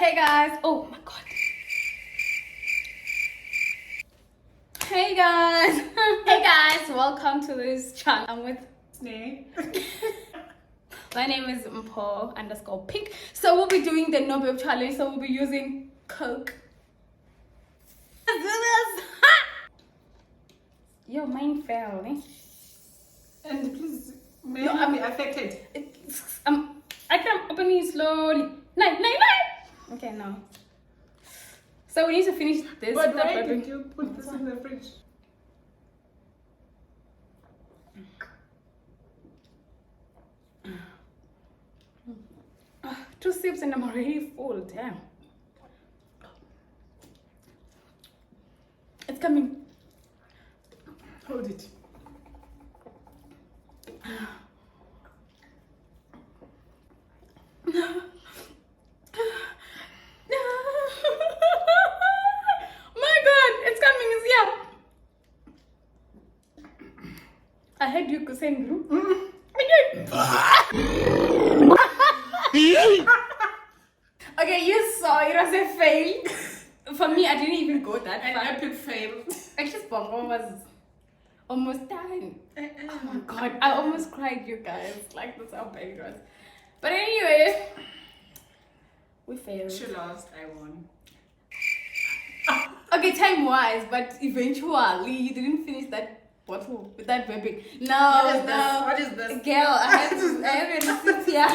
Hey guys. Oh my god. Hey guys. Hey guys. Welcome to this channel. I'm with Snake. my name is Mpo_pink. So we'll be doing the no babe challenge. So we'll be using Coke. Let's do this. Yo, mine fell. Eh? And please, may No, I be affected? I can open it slowly. Nine. Okay, now. So we need to finish this. But why burping. did you put this in the fridge? Two sips and I'm already full. Damn. It's coming. Hold it. My god, it's coming. It's here. I heard you saying group. Okay, you saw it was a fail. For me, I didn't even go that An far. epic fail. Actually, Bongo was almost done. Oh my god, I almost cried, you guys. Like, that's how bad it was. But anyway, we failed. She lost, I won. Okay, time wise, but eventually you didn't finish that bottle with that burping. No, What is no. this? What is this? Girl, I have a receipt here.